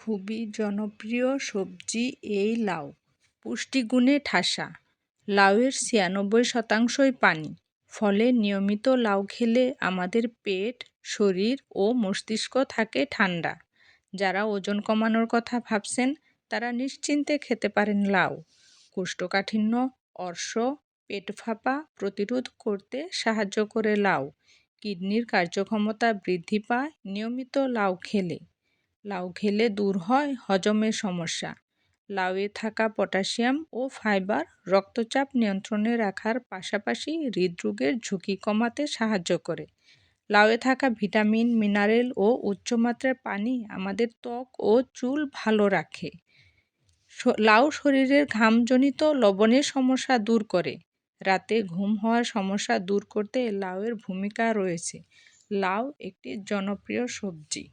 খুবই জনপ্রিয় সবজি এই লাউ। পুষ্টিগুণে ঠাসা। লাউয়ের ৯৬% পানি। ফলে নিয়মিত লাউ খেলে আমাদের পেট, শরীর ও মস্তিষ্ক থাকে ঠান্ডা। যারা ওজন কমানোর কথা ভাবছেন তারা নিশ্চিন্তে খেতে পারেন লাউ। কোষ্ঠকাঠিন্য, অর্শ, পেট ফাঁপা প্রতিরোধ করতে সাহায্য করে লাউ। কিডনির কার্যক্ষমতা বৃদ্ধি পায় নিয়মিত লাউ খেলে। লাউ খেলে দূর হয় হজমের সমস্যা। লাউয়ে থাকা পটাশিয়াম ও ফাইবার রক্তচাপ নিয়ন্ত্রণে রাখার পাশাপাশি হৃদরোগের ঝুঁকি কমাতে সাহায্য করে। লাউয়ে থাকা ভিটামিন, মিনারেল ও উচ্চমাত্রার পানি আমাদের ত্বক ও চুল ভালো রাখে। লাউ শরীরের ঘামজনিত লবণের সমস্যা দূর করে। রাতে ঘুম হওয়ার সমস্যা দূর করতে লাউয়ের ভূমিকা রয়েছে। লাউ একটি জনপ্রিয় সবজি।